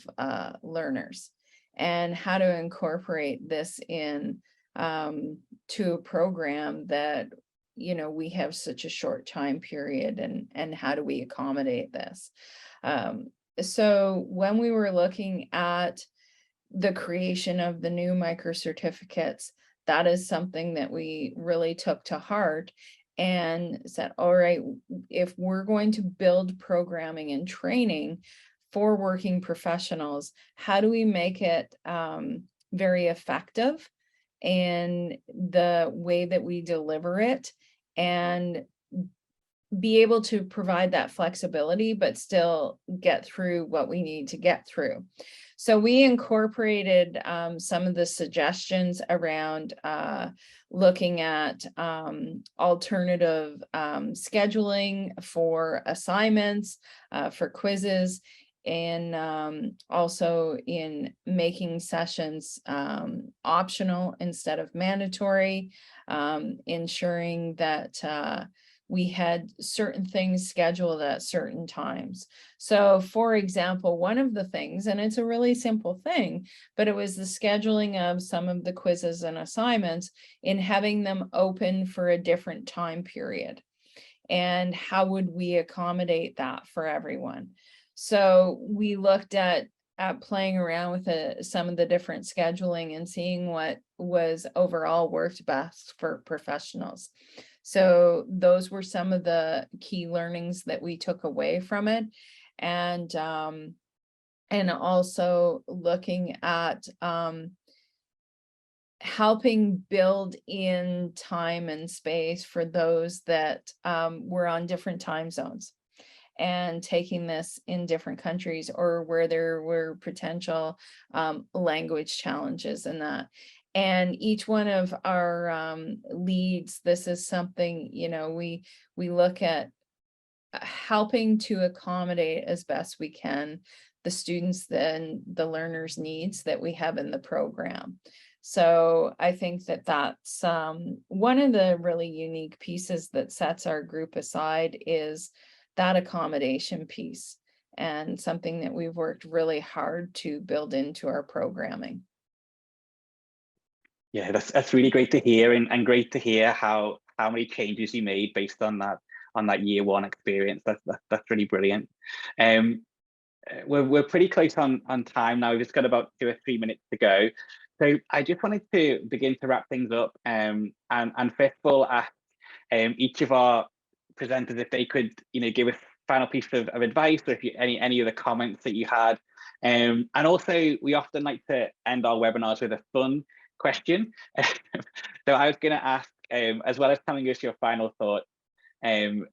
learners, and how to incorporate this in to a program that you know, we have such a short time period, and how do we accommodate this? So when we were looking at the creation of the new micro certificates, that is something that we really took to heart and said, all right, if we're going to build programming and training for working professionals, how do we make it very effective in the way that we deliver it, and be able to provide that flexibility, but still get through what we need to get through. So we incorporated some of the suggestions around looking at alternative scheduling for assignments, for quizzes, and also in making sessions optional instead of mandatory, ensuring that we had certain things scheduled at certain times. So for example, one of the things, and it's a really simple thing, but it was the scheduling of some of the quizzes and assignments in having them open for a different time period. And how would we accommodate that for everyone? So we looked at playing around with some of the different scheduling and seeing what was overall worked best for professionals. So those were some of the key learnings that we took away from it. And also looking at helping build in time and space for those that were on different time zones, and taking this in different countries, or where there were potential language challenges in that. And each one of our leads, this is something, you know, we look at helping to accommodate as best we can the students and the learners' needs that we have in the program. So I think that that's one of the really unique pieces that sets our group aside, is that accommodation piece, and something that we've worked really hard to build into our programming. Yeah, that's really great to hear, and great to hear how many changes you made based on that year one experience. That's really brilliant. We're pretty close on time now. We've just got about 2 or 3 minutes to go. So I just wanted to begin to wrap things up, and first of all ask each of our presenters if they could, you know, give a final piece of advice, or if you any other comments that you had. And also, we often like to end our webinars with a fun question. So I was going to ask, as well as telling us your final thoughts, if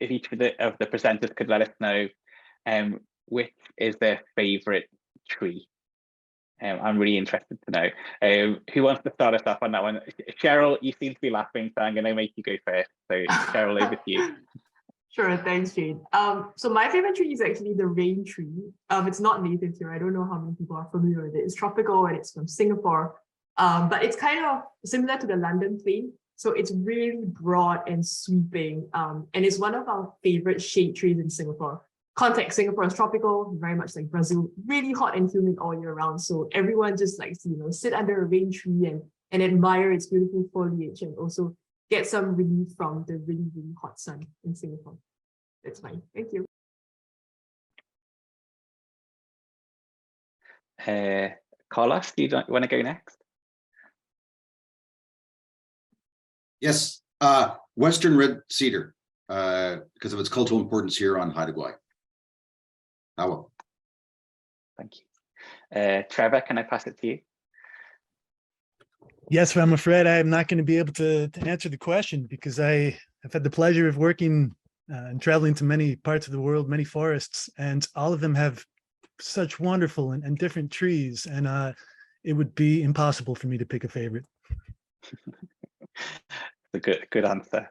each of the presenters could let us know which is their favorite tree. I'm really interested to know. Who wants to start us off on that one? Cheryl, you seem to be laughing, so I'm going to make you go first. So Cheryl, over to you. Sure, thanks, Jade. So my favorite tree is actually the rain tree. It's not native here. I don't know how many people are familiar with it. It's tropical and it's from Singapore. But it's kind of similar to the London plane. So it's really broad and sweeping. And it's one of our favorite shade trees in Singapore. Context, Singapore is tropical, very much like Brazil, really hot and humid all year round. So everyone just likes to, you know, sit under a rain tree and admire its beautiful foliage, and also get some relief from the really, really hot sun in Singapore. That's fine. Thank you. Carlos, do you want to go next? Yes, Western red cedar, because of its cultural importance here on Haida Gwaii. Well. Thank you. Trevor, can I pass it to you? Yes, I'm afraid I'm not going to be able to answer the question, because I've had the pleasure of working and traveling to many parts of the world, many forests, and all of them have such wonderful and different trees, and it would be impossible for me to pick a favorite. A good answer.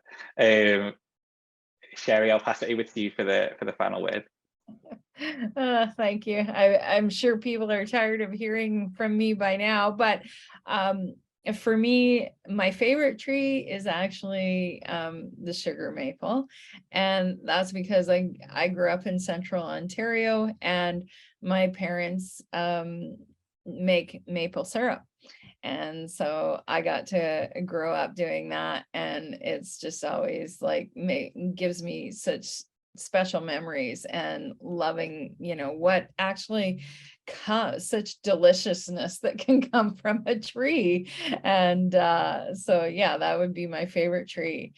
Sherry, I'll pass it over to you for the final word. Thank you. I'm sure people are tired of hearing from me by now, but for me, my favorite tree is actually the sugar maple, and that's because I grew up in Central Ontario, and my parents make maple syrup, And so I got to grow up doing that, and it's just always like gives me such special memories and loving, what actually such deliciousness that can come from a tree. And so yeah, that would be my favorite tree.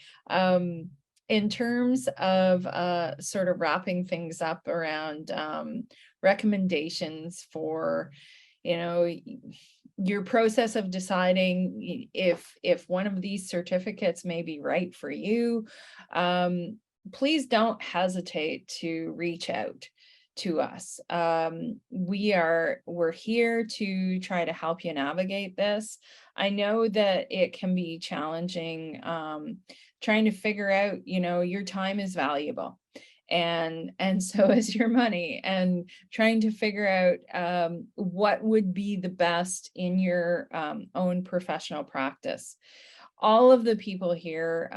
In terms of sort of wrapping things up around recommendations for, your process of deciding if one of these certificates may be right for you, please don't hesitate to reach out to us. We're here to try to help you navigate this. I know that it can be challenging, trying to figure out, your time is valuable, and so is your money, and trying to figure out what would be the best in your own professional practice. All of the people here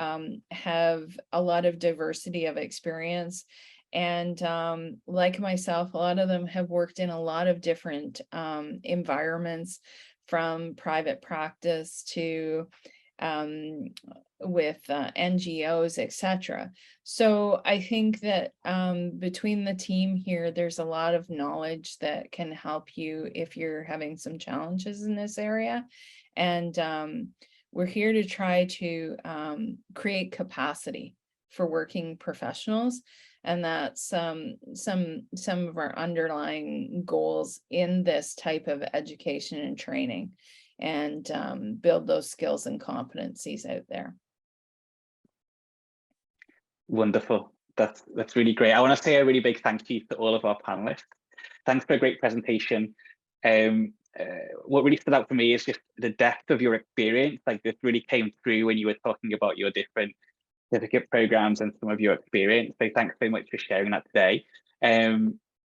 have a lot of diversity of experience, and like myself, a lot of them have worked in a lot of different environments, from private practice to with NGOs, etc. So I think that between the team here, there's a lot of knowledge that can help you if you're having some challenges in this area. And we're here to try to create capacity for working professionals. And that's some of our underlying goals in this type of education and training, and build those skills and competencies out there. Wonderful. That's really great. I want to say a really big thank you to all of our panelists. Thanks for a great presentation. What really stood out for me is just the depth of your experience. Like, this really came through when you were talking about your different certificate programs and some of your experience. So thanks so much for sharing that today.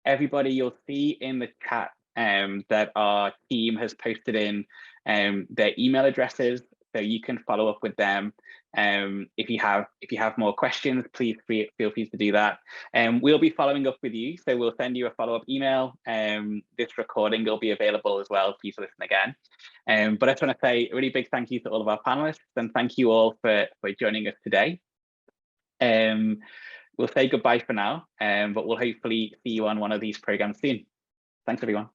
Everybody, you'll see in the chat that our team has posted in their email addresses, so you can follow up with them. If you have more questions, please feel free to do that. We'll be following up with you, so we'll send you a follow-up email. This recording will be available as well for you to listen again. But I just want to say a really big thank you to all of our panelists, and thank you all for joining us today. We'll say goodbye for now, but we'll hopefully see you on one of these programs soon. Thanks, everyone.